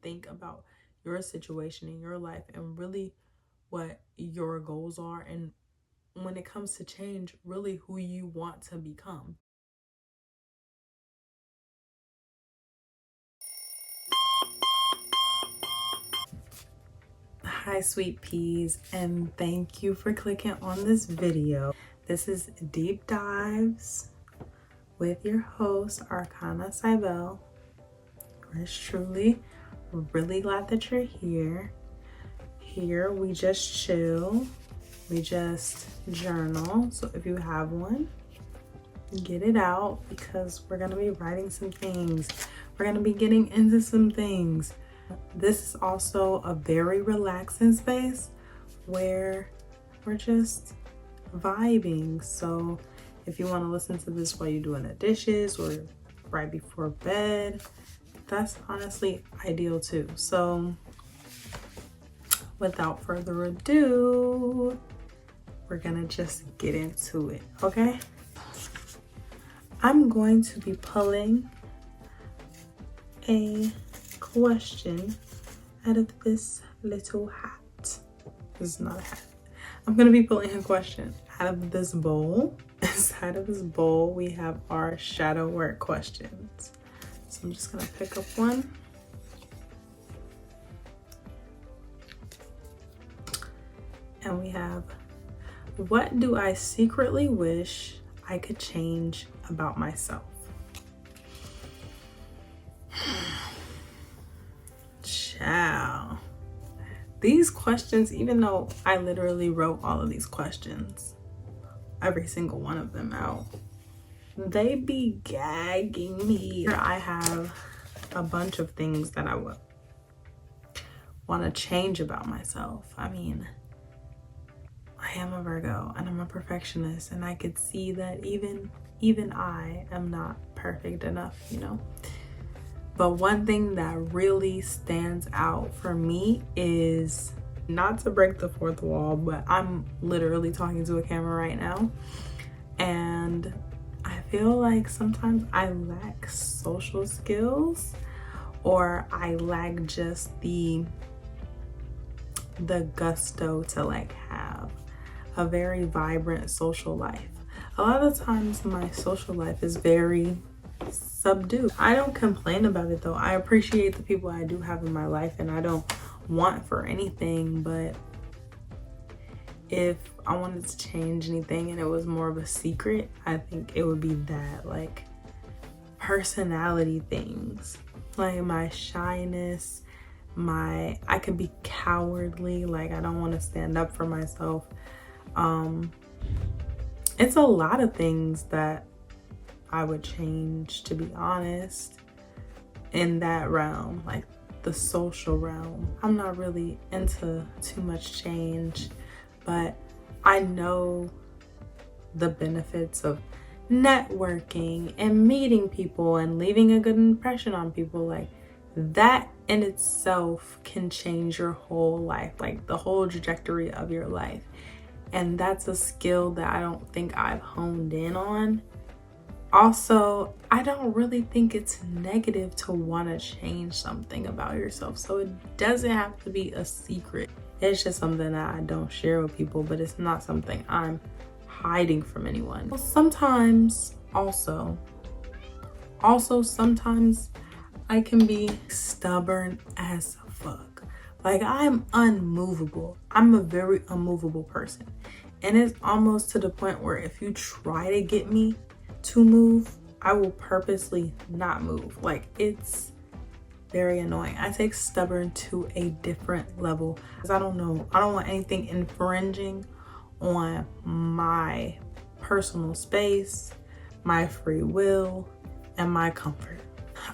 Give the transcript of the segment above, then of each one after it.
think about your situation in your life and really what your goals are, and when it comes to change, really who you want to become. Hi, sweet peas, and thank you for clicking on this video. This is Deep Dives with your host, Arcana Cybelle. Yours truly. We're really glad that you're here. Here we just chill, we just journal. So if you have one, get it out, because we're gonna be writing some things. We're gonna be getting into some things. This is also a very relaxing space where we're just vibing. So if you want to listen to this while you're doing the dishes or right before bed, that's honestly ideal too. So without further ado, we're gonna just get into it, okay? I'm going to be pulling a question out of this little hat. This is not a hat. I'm gonna be pulling a question out of this bowl. Inside of this bowl, we have our shadow work questions. So I'm just gonna pick up one. And we have, what do I secretly wish I could change about myself? Ciao. These questions, even though I literally wrote all of these questions, every single one of them out, they be gagging me. Here I have a bunch of things that I would want to change about myself. I mean, I am a Virgo and I'm a perfectionist, and I could see that even I am not perfect enough, you know? But one thing that really stands out for me is, not to break the fourth wall, but I'm literally talking to a camera right now. And I feel like sometimes I lack social skills, or I lack just the gusto to like have a very vibrant social life. A lot of times my social life is very subdued. I don't complain about it though. I appreciate the people I do have in my life, and I don't want for anything. But if I wanted to change anything and it was more of a secret, I think it would be that, like personality things, like my shyness, I could be cowardly, like I don't want to stand up for myself. It's a lot of things that I would change, to be honest, in that realm, like the social realm. I'm not really into too much change, but I know the benefits of networking and meeting people and leaving a good impression on people. Like that in itself can change your whole life, like the whole trajectory of your life. And that's a skill that I don't think I've honed in on. Also, I don't really think it's negative to want to change something about yourself. So it doesn't have to be a secret. It's just something that I don't share with people, but it's not something I'm hiding from anyone. Well, sometimes sometimes I can be stubborn as fuck. Like I'm unmovable. I'm a very unmovable person. And it's almost to the point where if you try to get me to move, I will purposely not move. Like it's very annoying. I take stubborn to a different level, because I don't want anything infringing on my personal space, my free will, and my comfort.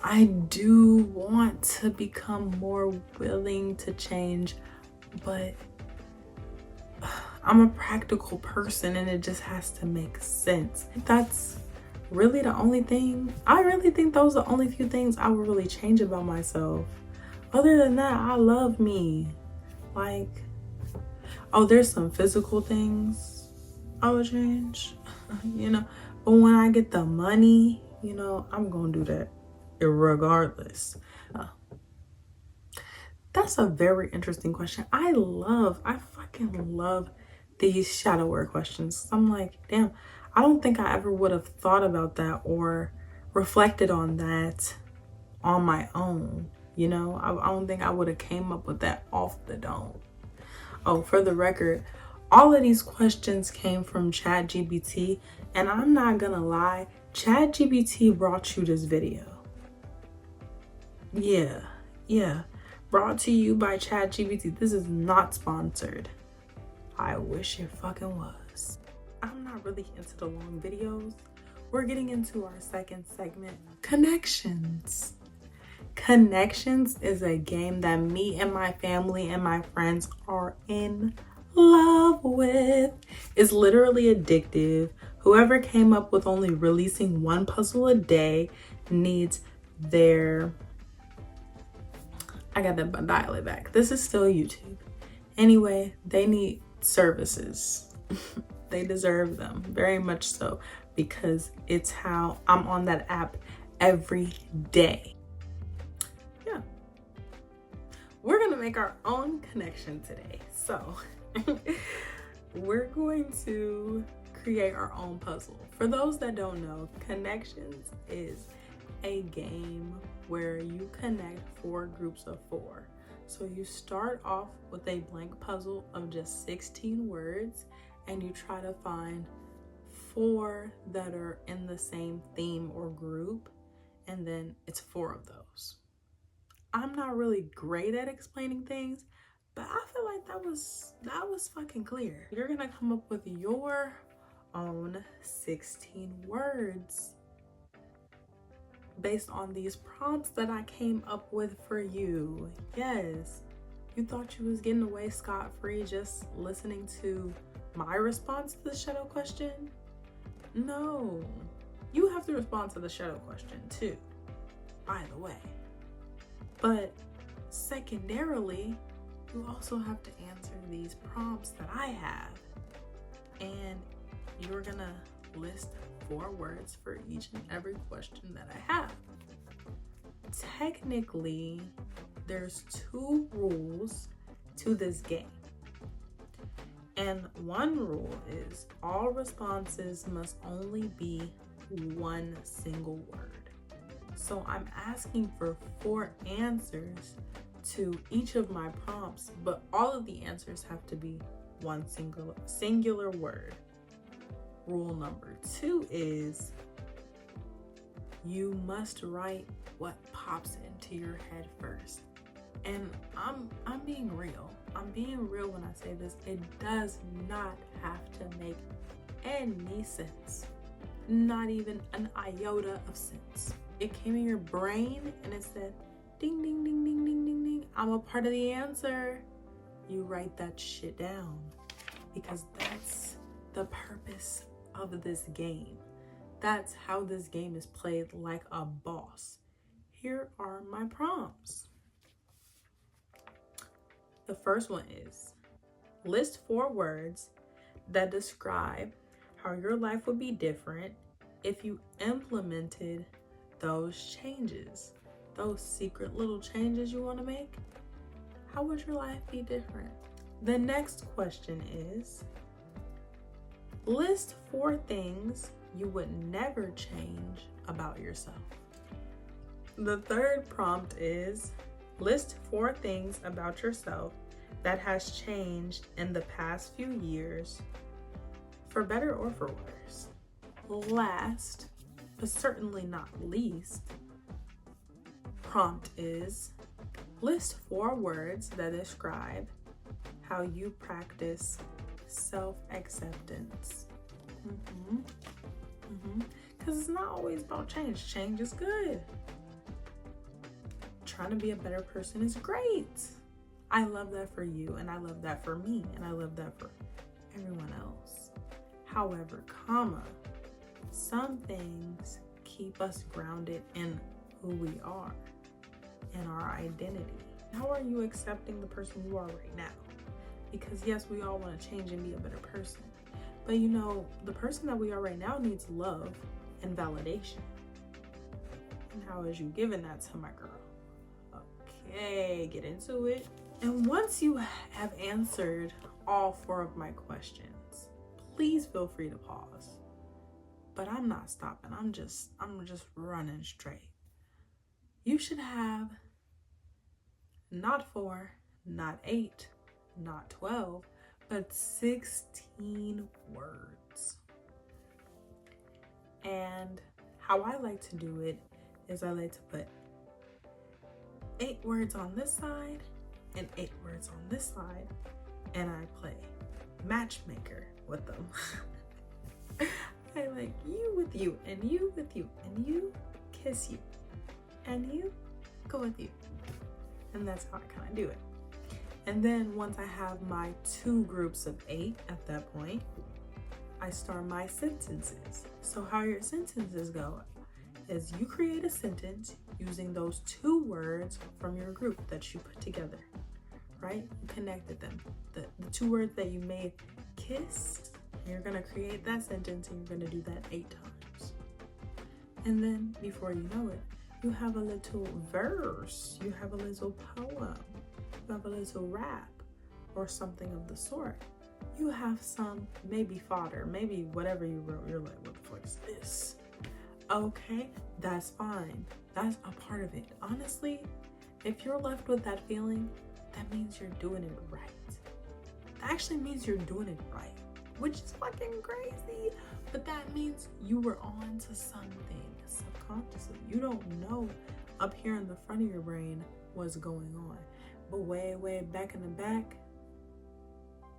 I do want to become more willing to change, but I'm a practical person and it just has to make sense. That's really the only thing. I really think those are the only few things I would really change about myself. Other than that, I love me. Like, oh, there's some physical things I would change, you know, but when I get the money, you know, I'm gonna do that regardless. That's a very interesting question. I fucking love these shadow work questions. I'm like, damn, I don't think I ever would have thought about that or reflected on that on my own. You know, I don't think I would have came up with that off the dome. Oh, for the record, all of these questions came from ChatGPT, and I'm not gonna lie, ChatGPT brought you this video. Yeah, brought to you by ChatGPT. This is not sponsored. I wish it fucking was. I'm not really into the long videos. We're getting into our second segment, connections. Connections is a game that me and my family and my friends are in love with. It's literally addictive. Whoever came up with only releasing one puzzle a day needs their... I got to dial it back. This is still YouTube. Anyway, they need services. They deserve them, very much so, because it's how I'm on that app every day. Yeah. We're gonna make our own connection today. So we're going to create our own puzzle. For those that don't know, Connections is a game where you connect 4 groups of 4. So you start off with a blank puzzle of just 16 words, and you try to find 4 that are in the same theme or group, and then it's 4 of those. I'm not really great at explaining things, but I feel like that was fucking clear. You're gonna come up with your own 16 words based on these prompts that I came up with for you. Yes, you thought you was getting away scot-free just listening to my response to the shadow question? No, you have to respond to the shadow question too, by the way. But secondarily, you also have to answer these prompts that I have, and you're gonna list 4 words for each and every question that I have. Technically, there's 2 rules to this game. And one rule is all responses must only be one single word. So I'm asking for 4 answers to each of my prompts, but all of the answers have to be one singular word. Rule number 2 is you must write what pops into your head first. And I'm being real. I'm being real when I say this. It does not have to make any sense. Not even an iota of sense. It came in your brain and it said, ding, ding, ding, ding, ding, ding, ding. I'm a part of the answer. You write that shit down, because that's the purpose of this game. That's how this game is played, like a boss. Here are my prompts. The first one is list 4 words that describe how your life would be different if you implemented those changes, those secret little changes you want to make. How would your life be different? The next question is list 4 things you would never change about yourself. The third prompt is list 4 things about yourself that has changed in the past few years, for better or for worse. Last, but certainly not least, prompt is list 4 words that describe how you practice self-acceptance. Because it's not always about change. Change is good. Trying to be a better person is great. I love that for you, and I love that for me, and I love that for everyone else. However, some things keep us grounded in who we are and our identity. How are you accepting the person you are right now? Because yes, we all want to change and be a better person. But you know, the person that we are right now needs love and validation. And how is you giving that to my girl? Okay, get into it. And once you have answered all 4 of my questions, please feel free to pause. But I'm not stopping. I'm just running straight. You should have not 4, not 8, not 12, but 16 words. And how I like to do it is I like to put 8 words on this side and 8 words on this side, and I play matchmaker with them. I like you with you, and you with you, and you kiss you, and you go with you. And that's how I kind of do it. And then once I have my 2 groups of 8 at that point, I start my sentences. So how your sentences go is you create a sentence using those 2 words from your group that you put together, right? You connected them. The 2 words that you made kiss, you're gonna create that sentence and you're gonna do that 8 times. And then before you know it, you have a little verse, you have a little poem, you have a little rap or something of the sort. You have some maybe fodder, maybe whatever you wrote, you're like, what the fuck is this? Okay, that's fine. That's a part of it. Honestly, if you're left with that feeling, that means you're doing it right. That actually means you're doing it right, which is fucking crazy. But that means you were on to something subconsciously. You don't know up here in the front of your brain what's going on. But way back in the back,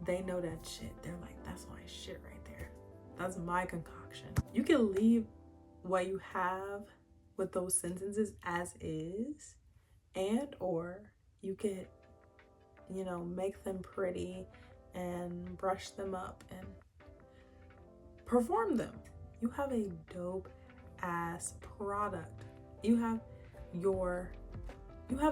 they know that shit. They're like, that's my shit right there. That's my concoction. You can leave what you have with those sentences as is, and or you could, you know, make them pretty and brush them up and perform them. You have a dope ass product. You have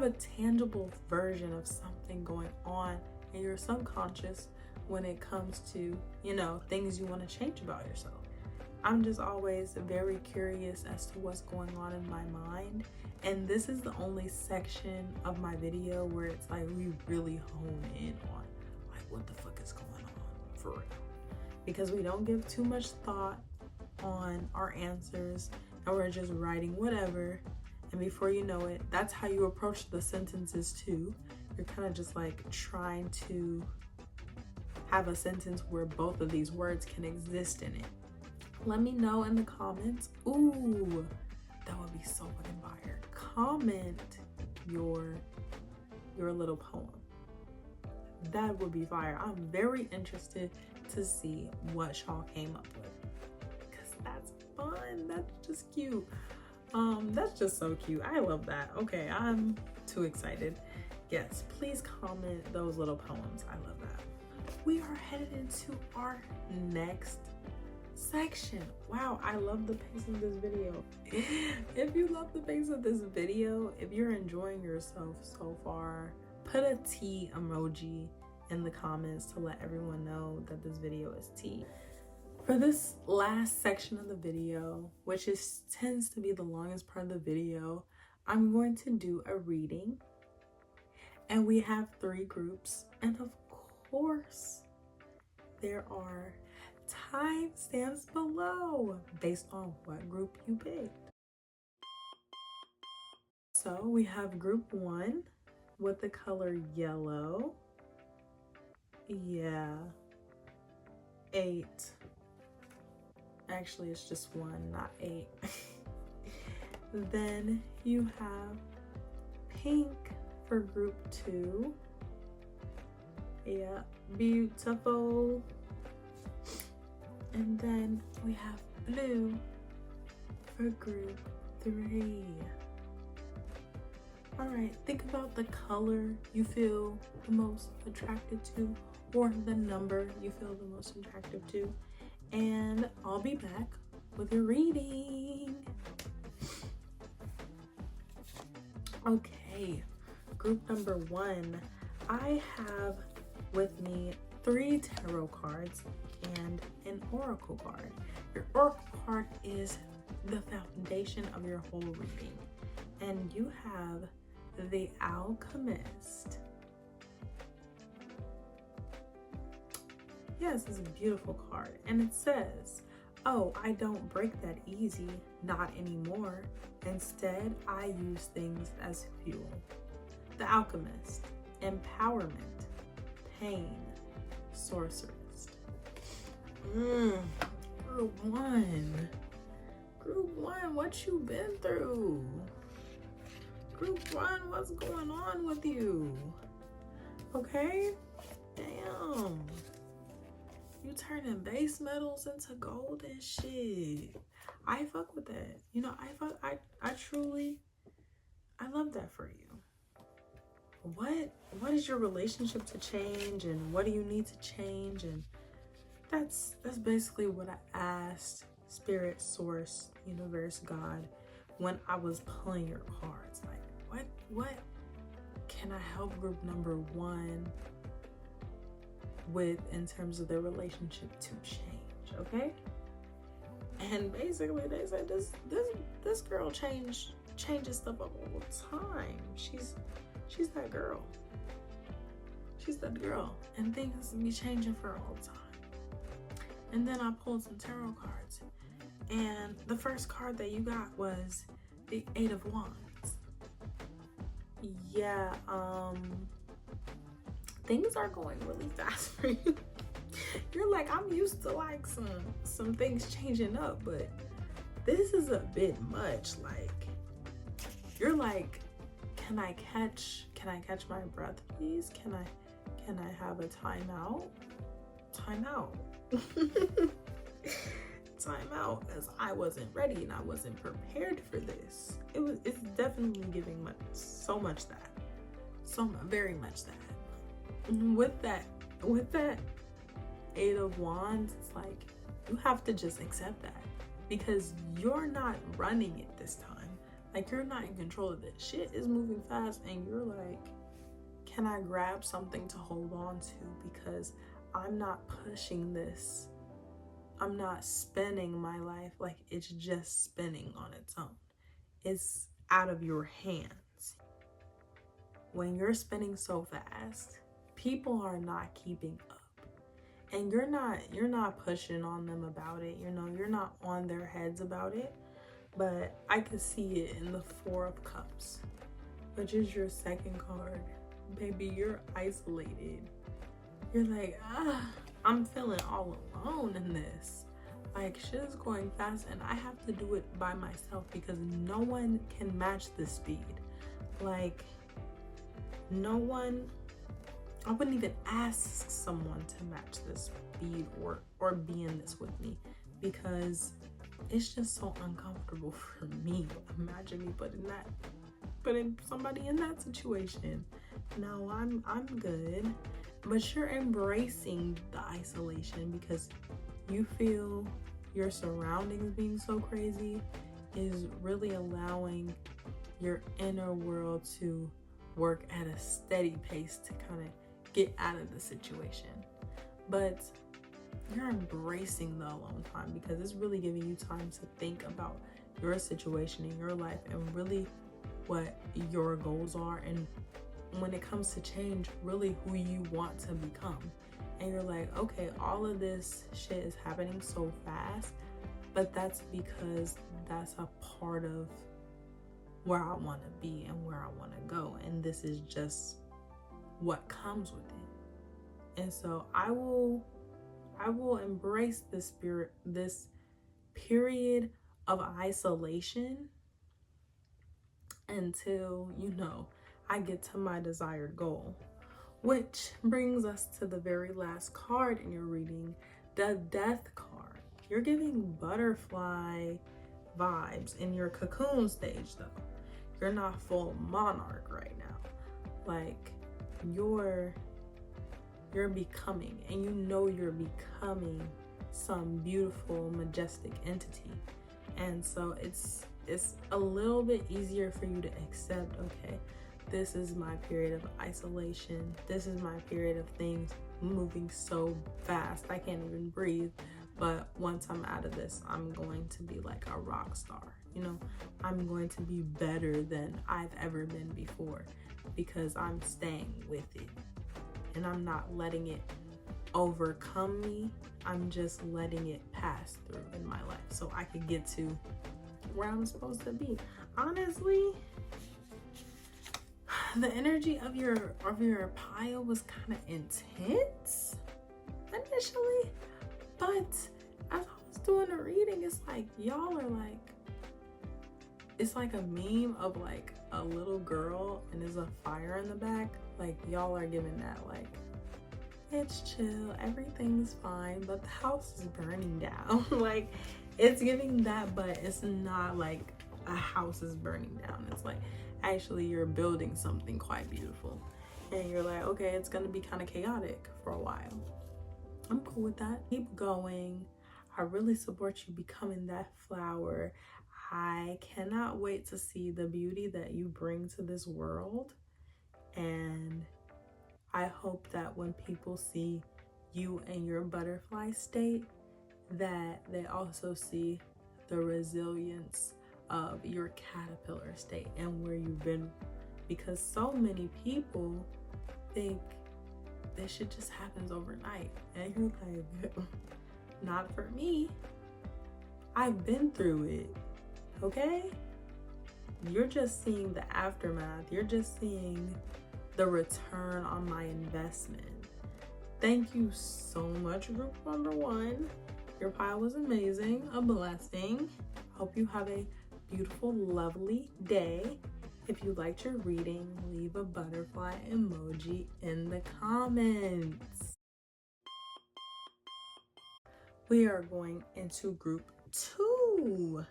a tangible version of something going on in your subconscious when it comes to, you know, things you want to change about yourself. I'm just always very curious as to what's going on in my mind. And this is the only section of my video where it's like we really hone in on like what the fuck is going on for real. Because we don't give too much thought on our answers and we're just writing whatever. And before you know it, that's how you approach the sentences too. You're kind of just like trying to have a sentence where both of these words can exist in it. Let me know in the comments. Ooh, that would be so fucking fire. Comment your little poem. That would be fire. I'm very interested to see what y'all came up with, because that's fun. That's just cute. That's just so cute. I love that. Okay, I'm too excited. Yes, please comment those little poems. I love that. We are headed into our next section. Wow, I love the pace of this video. If you love the pace of this video, if you're enjoying yourself so far, put a T emoji in the comments to let everyone know that this video is tea. For this last section of the video, which tends to be the longest part of the video, I'm going to do a reading. And we have 3 groups. And of course, there are timestamps below based on what group you picked. So we have group 1 with the color yellow. Yeah, 8. Actually, it's just 1, not 8. Then you have pink for group 2. Yeah, beautiful. And then we have blue for group 3. All right, think about the color you feel the most attracted to, or the number you feel the most attractive to, and I'll be back with your reading. Okay, group number 1. I have with me 3 tarot cards and an oracle card. Your oracle card is the foundation of your whole reading, and you have the Alchemist. Yes, it's a beautiful card. And it says, oh, I don't break that easy, not anymore. Instead, I use things as fuel. The Alchemist, empowerment, pain, sorceress. Group one. Group one, what you been through? Group one, what's going on with you? Okay? Damn. You turning base metals into gold and shit. I fuck with that. You know, I truly, I love that for you. What is your relationship to change, and what do you need to change? And that's basically what I asked Spirit, Source, Universe, God, when I was pulling your cards. Like, what can I help group number one with in terms of their relationship to change? Okay. And basically they said this girl changes stuff up all the time. She's that girl. She's that girl. And things be changing for her all the time. And then I pulled some tarot cards. And the first card that you got was the Eight of Wands. Yeah, things are going really fast for you. You're like, I'm used to like some things changing up, but this is a bit much. Like, you're like, can I catch my breath, please? Can I have a timeout? Timeout. Timeout, as I wasn't ready and I wasn't prepared for this. It's definitely giving so much that. So very much that. With that Eight of Wands, it's like you have to just accept that, because you're not running it this time. Like, you're not in control of it. Shit is moving fast and you're like, can I grab something to hold on to, because I'm not pushing this. I'm not spinning my life like it's just spinning on its own. It's out of your hands. When you're spinning so fast, people are not keeping up. And you're not pushing on them about it. You know, you're not on their heads about it. But I could see it in the Four of Cups, which is your second card. Baby, you're isolated. You're like, I'm feeling all alone in this. Like, shit is going fast and I have to do it by myself, because no one can match this speed. Like, no one, I wouldn't even ask someone to match this speed or be in this with me, because it's just so uncomfortable for me. Imagine me putting somebody in that situation. No, I'm good. But you're embracing the isolation because you feel your surroundings being so crazy is really allowing your inner world to work at a steady pace to kind of get out of the situation. But you're embracing the alone time, because it's really giving you time to think about your situation in your life and really what your goals are, and when it comes to change, really who you want to become. And you're like, okay, all of this shit is happening so fast, but that's because that's a part of where I want to be and where I want to go, and this is just what comes with it. And so I will embrace this period of isolation until, you know, I get to my desired goal. Which brings us to the very last card in your reading, the Death card. You're giving butterfly vibes in your cocoon stage though. You're not full monarch right now. Like, you're becoming, and you know you're becoming some beautiful, majestic entity. And so it's a little bit easier for you to accept, okay, this is my period of isolation. This is my period of things moving so fast, I can't even breathe. But once I'm out of this, I'm going to be like a rock star. You know, I'm going to be better than I've ever been before because I'm staying with it and I'm not letting it overcome me. I'm just letting it pass through in my life so I could get to where I'm supposed to be. Honestly, the energy of your pile was kind of intense initially, but as I was doing the reading, it's like y'all are like, it's like a meme of like a little girl and there's a fire in the back. Like y'all are giving that like, it's chill, everything's fine, but the house is burning down. Like it's giving that, but it's not like a house is burning down. It's like actually you're building something quite beautiful and you're like, okay, it's gonna be kind of chaotic for a while. I'm cool with that. Keep going. I really support you becoming that flower. I cannot wait to see the beauty that you bring to this world, and I hope that when people see you in your butterfly state, that they also see the resilience of your caterpillar state and where you've been, because so many people think this shit just happens overnight and you're like, not for me. I've been through it, okay? You're just seeing the aftermath. You're just seeing the return on my investment. Thank you so much, group number 1. Your pile was amazing, a blessing. Hope you have a beautiful, lovely day. If you liked your reading, leave a butterfly emoji in the comments. We are going into group 2.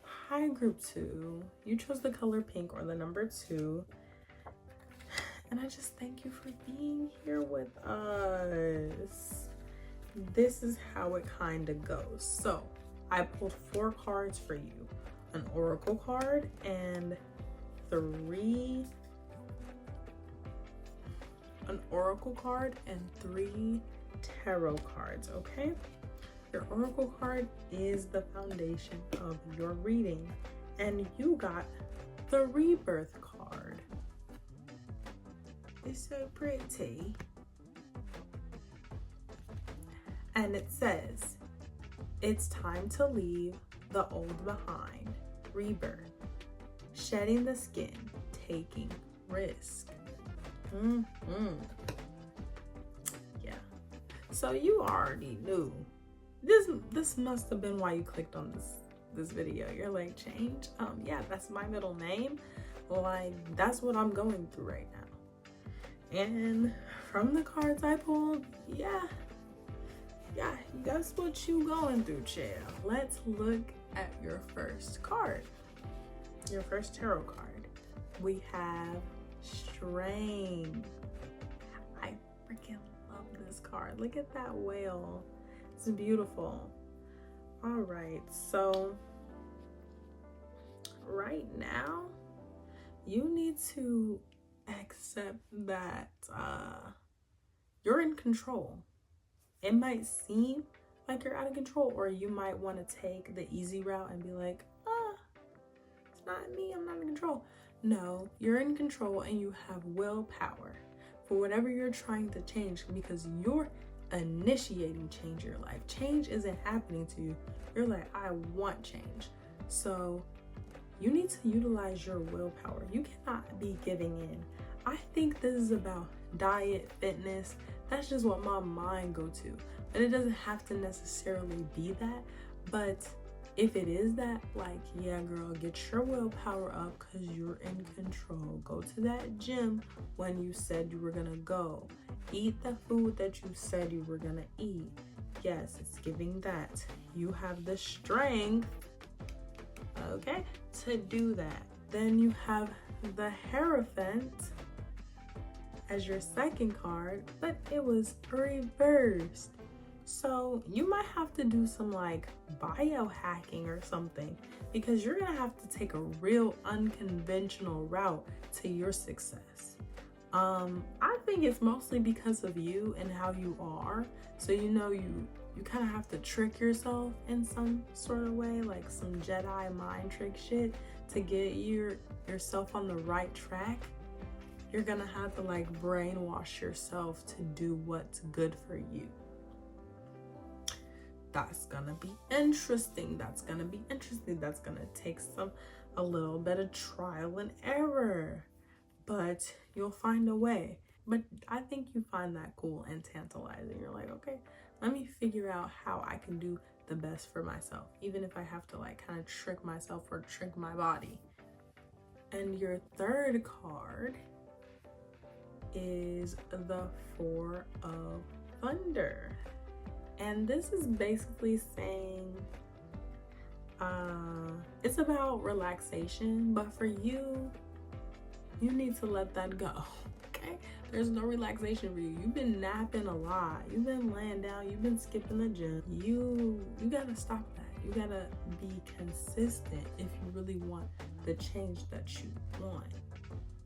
Hi, group 2. You chose the color pink or the number 2. And I just thank you for being here with us. This is how it kind of goes. So I pulled 4 cards for you. An oracle card and 3 tarot cards, okay? Your oracle card is the foundation of your reading, and you got the rebirth card. It's so pretty. And it says, it's time to leave the old behind. Rebirth. Shedding the skin, taking risk. Yeah. So you already knew. This must have been why you clicked on this video. You're like, change? Yeah, that's my middle name. Like, that's what I'm going through right now. And from the cards I pulled, yeah, that's what you going through, child. Let's look at your first card. Your first tarot card. We have Strength. I freaking love this card. Look at that whale. It's beautiful. All right, so right now you need to accept that you're in control. It might seem like you're out of control, or you might want to take the easy route and be like, it's not me, I'm not in control. No, you're in control and you have willpower for whatever you're trying to change, because you're initiating change in your life. Change isn't happening to you. You're like, I want change. So you need to utilize your willpower. You cannot be giving in. I think this is about diet, fitness. That's just what my mind go to. But it doesn't have to necessarily be that. But if it is that, like, yeah, girl, get your willpower up because you're in control. Go to that gym when you said you were gonna go. Eat the food that you said you were gonna eat. Yes, it's giving that. You have the strength, okay, to do that. Then you have the Hierophant as your second card, but it was reversed. So you might have to do some like biohacking or something, because you're gonna have to take a real unconventional route to your success. I think it's mostly because of you and how you are. So you know, you kind of have to trick yourself in some sort of way, like some Jedi mind trick shit to get yourself on the right track. You're gonna have to like brainwash yourself to do what's good for you. That's gonna be interesting. That's gonna take a little bit of trial and error, but you'll find a way. But I think you find that cool and tantalizing. You're like, okay, let me figure out how I can do the best for myself, even if I have to like kind of trick myself or trick my body. And your third card is the Four of Thunder. And this is basically saying it's about relaxation, but for you, you need to let that go. Okay, there's no relaxation for you. You've been napping a lot, you've been laying down, you've been skipping the gym. You gotta stop that. You gotta be consistent if you really want the change that you want.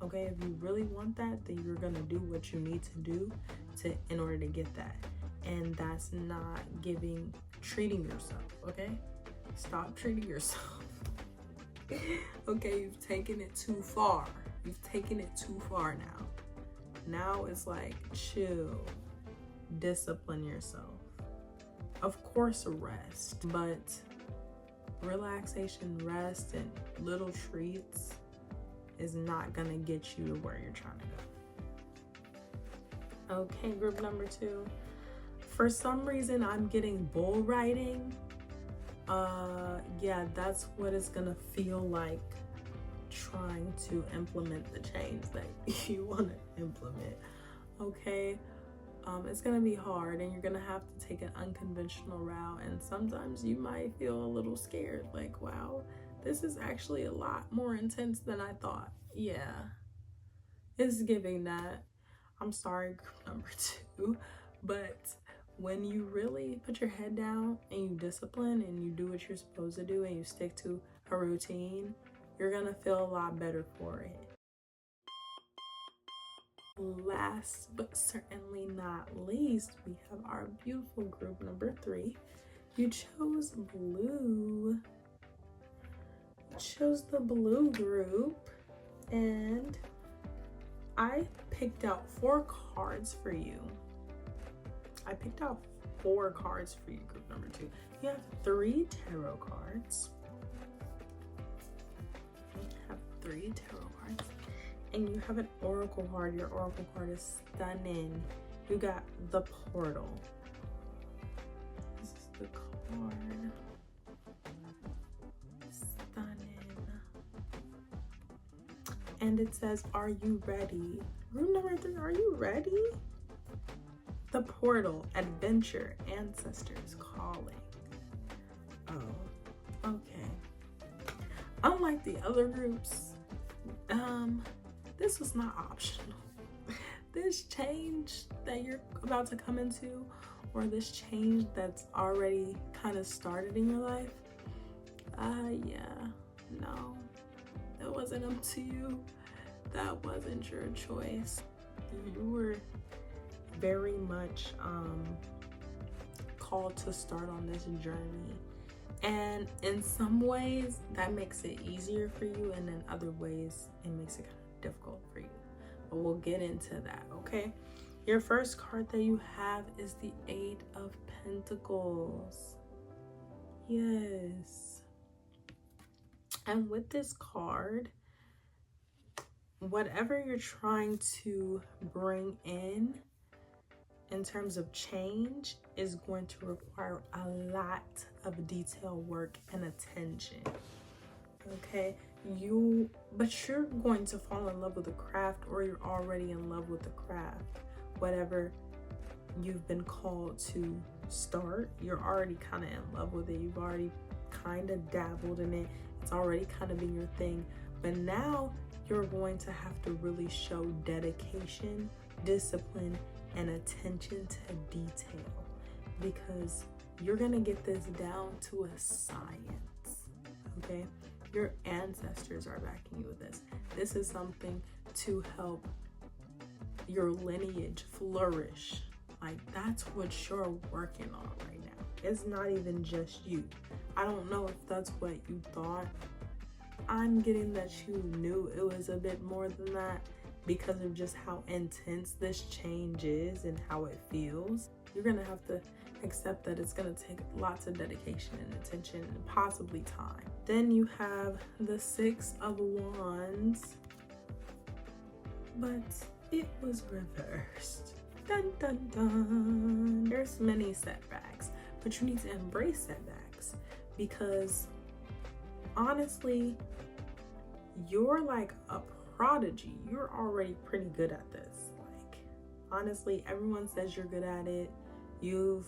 Okay, if you really want that, then you're gonna do what you need to do in order to get that. And that's not treating yourself. Okay, stop treating yourself. Okay, you've taken it too far. Now it's like, chill, discipline yourself. Of course, rest, but relaxation, rest, and little treats is not gonna get you to where you're trying to go. Okay, group number 2. For some reason, I'm getting bull riding. Yeah, that's what it's gonna feel like trying to implement the change that you want to implement. Okay, it's gonna be hard, and you're gonna have to take an unconventional route, and sometimes you might feel a little scared, like, wow, this is actually a lot more intense than I thought. Yeah, it's giving that. I'm sorry, group number 2, but when you really put your head down and you discipline and you do what you're supposed to do and you stick to a routine, you're gonna feel a lot better for it. Last but certainly not least, we have our beautiful group number 3. You chose blue. You chose the blue group, and I picked out 4 cards for you. Group number 2. You have 3 tarot cards. And you have an oracle card. Your oracle card is stunning. You got the portal. This is the card. Stunning. And it says, are you ready? Group number 3, are you ready? The portal, adventure, ancestors calling. Oh, okay. Unlike the other groups, this was not optional. This change that you're about to come into, or this change that's already kind of started in your life, yeah, no, that wasn't up to you. That wasn't your choice. You were very much called to start on this journey, and in some ways that makes it easier for you, and in other ways it makes it kind of difficult for you, but we'll get into that. Okay, your first card that you have is the 8 of Pentacles. Yes, and with this card, whatever you're trying to bring in terms of change is going to require a lot of detail work and attention. Okay, but you're going to fall in love with the craft, or you're already in love with the craft. Whatever you've been called to start, you're already kind of in love with it. You've already kind of dabbled in it. It's already kind of been your thing, but now you're going to have to really show dedication, discipline, and attention to detail, because you're gonna get this down to a science. Okay, your ancestors are backing you with this. This is something to help your lineage flourish. Like, that's what you're working on right now. It's not even just you. I don't know if that's what you thought. I'm getting that you knew it was a bit more than that because of just how intense this change is and how it feels. You're gonna have to accept that it's gonna take lots of dedication and attention and possibly time. Then you have the Six of Wands, but it was reversed. Dun dun dun. There's many setbacks, but you need to embrace setbacks because honestly, you're like a prodigy. You're already pretty good at this. Like, honestly, everyone says you're good at it. You've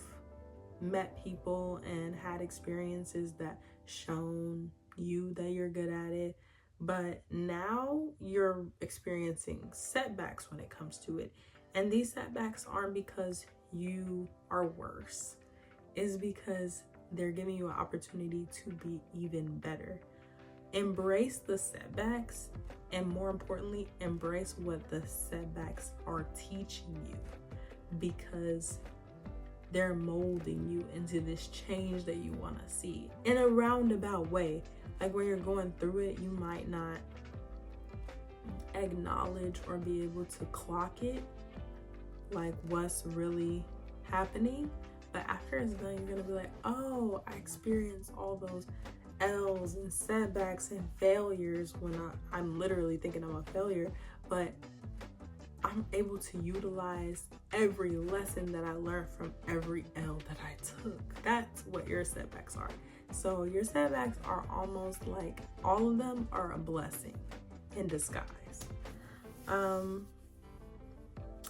met people and had experiences that shown you that you're good at it, but now you're experiencing setbacks when it comes to it. And these setbacks aren't because you are worse. It's because they're giving you an opportunity to be even better. Embrace the setbacks, and more importantly, embrace what the setbacks are teaching you, because they're molding you into this change that you want to see in a roundabout way. Like, when you're going through it, you might not acknowledge or be able to clock it, like what's really happening. But after it's done, you're gonna be like, oh, I experienced all those L's and setbacks and failures when I'm literally thinking I'm a failure, but I'm able to utilize every lesson that I learned from every L that I took. That's what your setbacks are. So your setbacks are almost like, all of them are a blessing in disguise.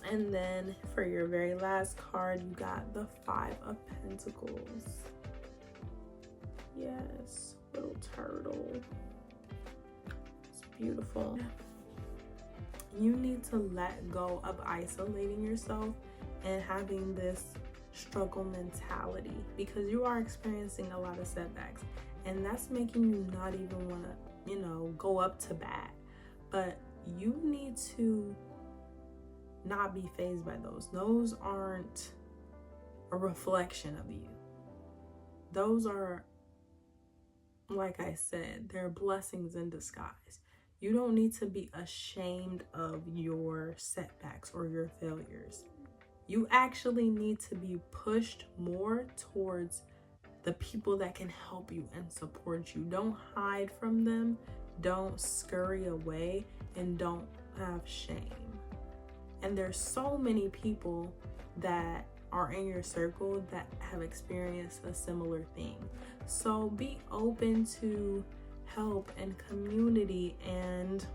And then for your very last card, you got the Five of Pentacles. Yes, little turtle. It's beautiful. You need to let go of isolating yourself and having this struggle mentality, because you are experiencing a lot of setbacks, and that's making you not even want to, go up to bat. But you need to not be fazed by those. Those aren't a reflection of you. Those are, like I said, they're blessings in disguise. You don't need to be ashamed of your setbacks or your failures. You actually need to be pushed more towards the people that can help you and support you. Don't hide from them. Don't scurry away, and don't have shame. And there's so many people that are in your circle that have experienced a similar thing. So be open to help and community, and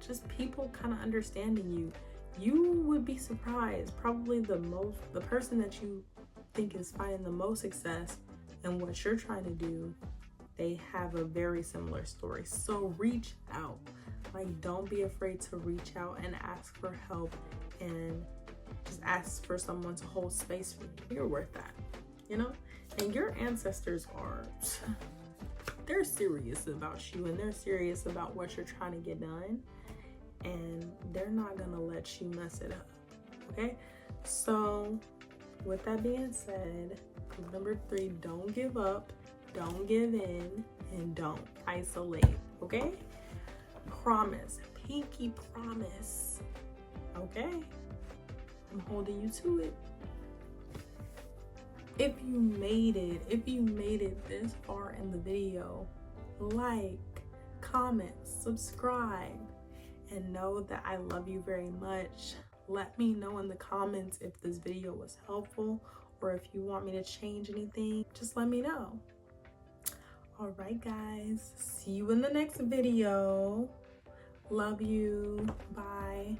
just people kind of understanding you. You would be surprised. Probably the person that you think is finding the most success in what you're trying to do, they have a very similar story. So reach out. Like, don't be afraid to reach out and ask for help, and just ask for someone to hold space for you. You're worth that, And your ancestors they're serious about you, and they're serious about what you're trying to get done, and they're not gonna let you mess it up, okay? So with that being said, number 3, don't give up, don't give in, and don't isolate, okay? Promise, pinky promise, okay? I'm holding you to it. If you made it this far in the video, like, comment, subscribe, and know that I love you very much. Let me know in the comments if this video was helpful, or if you want me to change anything, just let me know. All right, guys, see you in the next video. Love you. Bye.